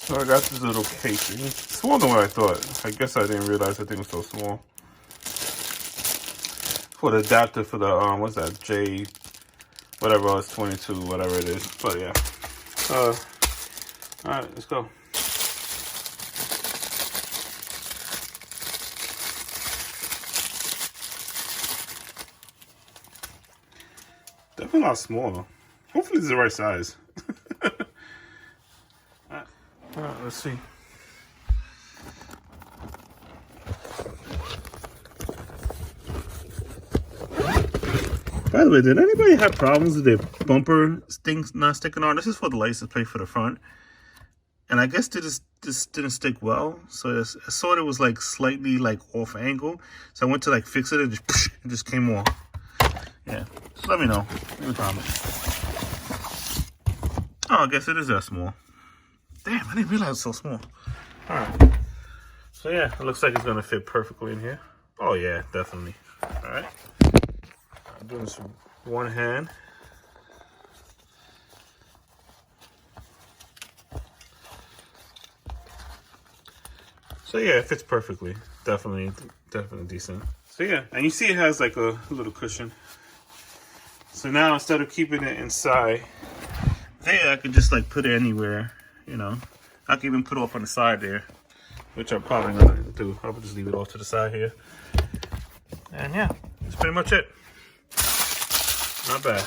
So I got this little casing. Smaller than what I thought. I guess I didn't realize that thing was so small. For the adapter for the, what's that, J, whatever else, 22, whatever it is. But yeah. Alright, let's go. Definitely a lot smaller. Hopefully it's the right size. Alright, let's see. By the way, did anybody have problems with their bumper things not sticking on? This is for the license plate for the front. And I guess this didn't stick well. So I saw it was like slightly like off angle. So I went to like fix it and it just came off. Yeah, so let me know in the comments. Oh, I guess it is that small. Damn, I didn't realize it was so small. All right. So yeah, it looks like it's gonna fit perfectly in here. Oh yeah, definitely. All right. I'm doing this with one hand. So yeah, it fits perfectly. Definitely decent. So yeah, and you see it has like a little cushion. So now instead of keeping it inside, there I could just like put it anywhere, you know. I can even put it off on the side there, which I'm probably gonna do. I'll just leave it off to the side here. And yeah, that's pretty much it. Not bad.